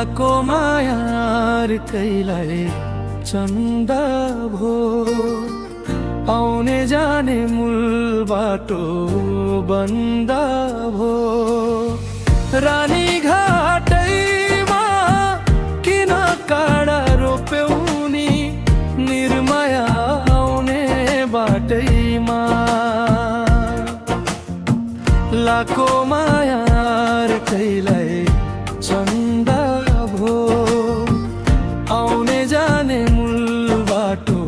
लाको मायार कैलाई चन्दा भो आउने जाने मूल बाटो बन्दा भो रानी घाटैमा किन काँडा रोप्यौ नि निर्माया आउने बाटैमा लाको मायार कैलाई चन्दा भो आउने जाने मूल बाटो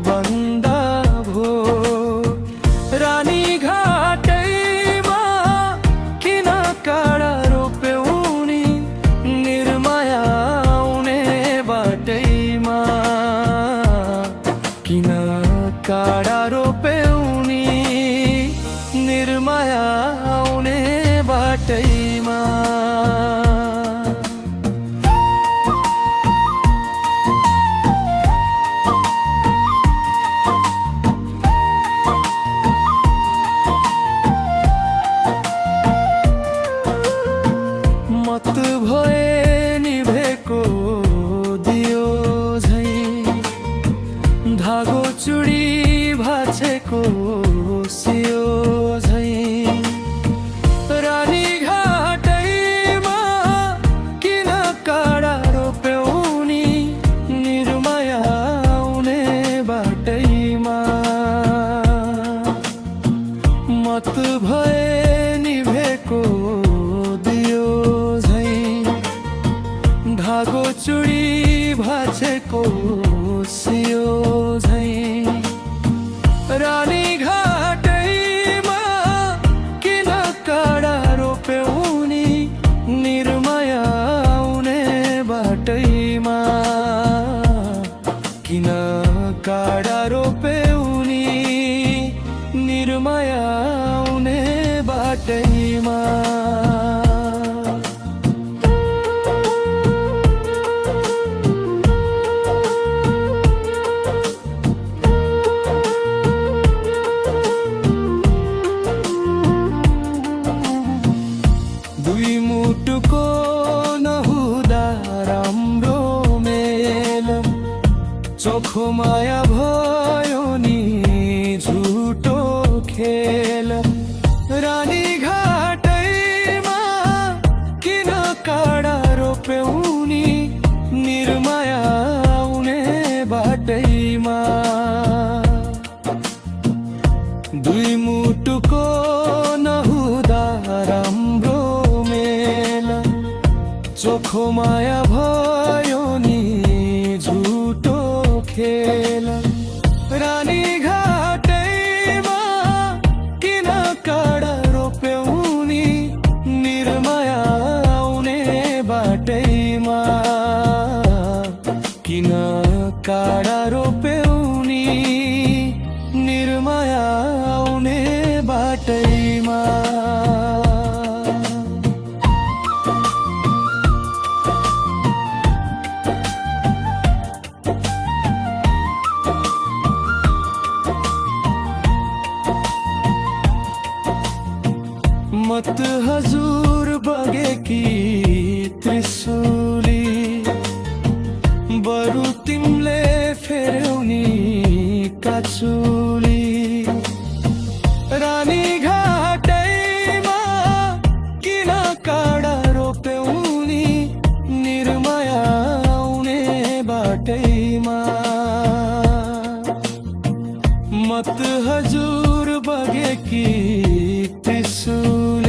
बन्दा भो रानी घाटैमा किन काँडा रोप्यौ नि निर्माया आउने बाटैमा किन काँडा रोप्यौ नि निर्माया आउने बाटैमा मत भए निभेको दियो झैं धागो चुडी भाछेको सियो झैं रानी घाटैमा किन काँडा रोप्यौ नि निर्माया आउने बाटैमा मत भए निभेको दियो झैं धागो चुडी भाछेको सियो झैं रानी घाटैमा किन काँडा रोप्यौ नि निर्माया आउने बाटैमा किन काँडा रोप्यौ नि निर्माया आउने बाटैमा दुई मुटुको नहुँदा राम्रो मेल चोखो माया भयो नि झुटो खेल रानी घाटैमा किन काँडा रोप्यौ नि निर्माया आउने बाटैमा दुई मुटुको नहुँदा राम्रो चोखो माया भयो नि झुटो खेल रानी घाटैमा किन काँडा रोप्यौ नि निर्माया आउने बाटैमा किन काँडा रोप्यौ नि निर्माया आउने बाटैमा मत हजुर बगेकी त्रिशूली बरु तिमीले फेर्यौ नि काचुली रानी घाटैमा किन काँडा रोप्यौ नि निर्माया आउने बाटैमा मत हजुर बगेकी त्रिशूली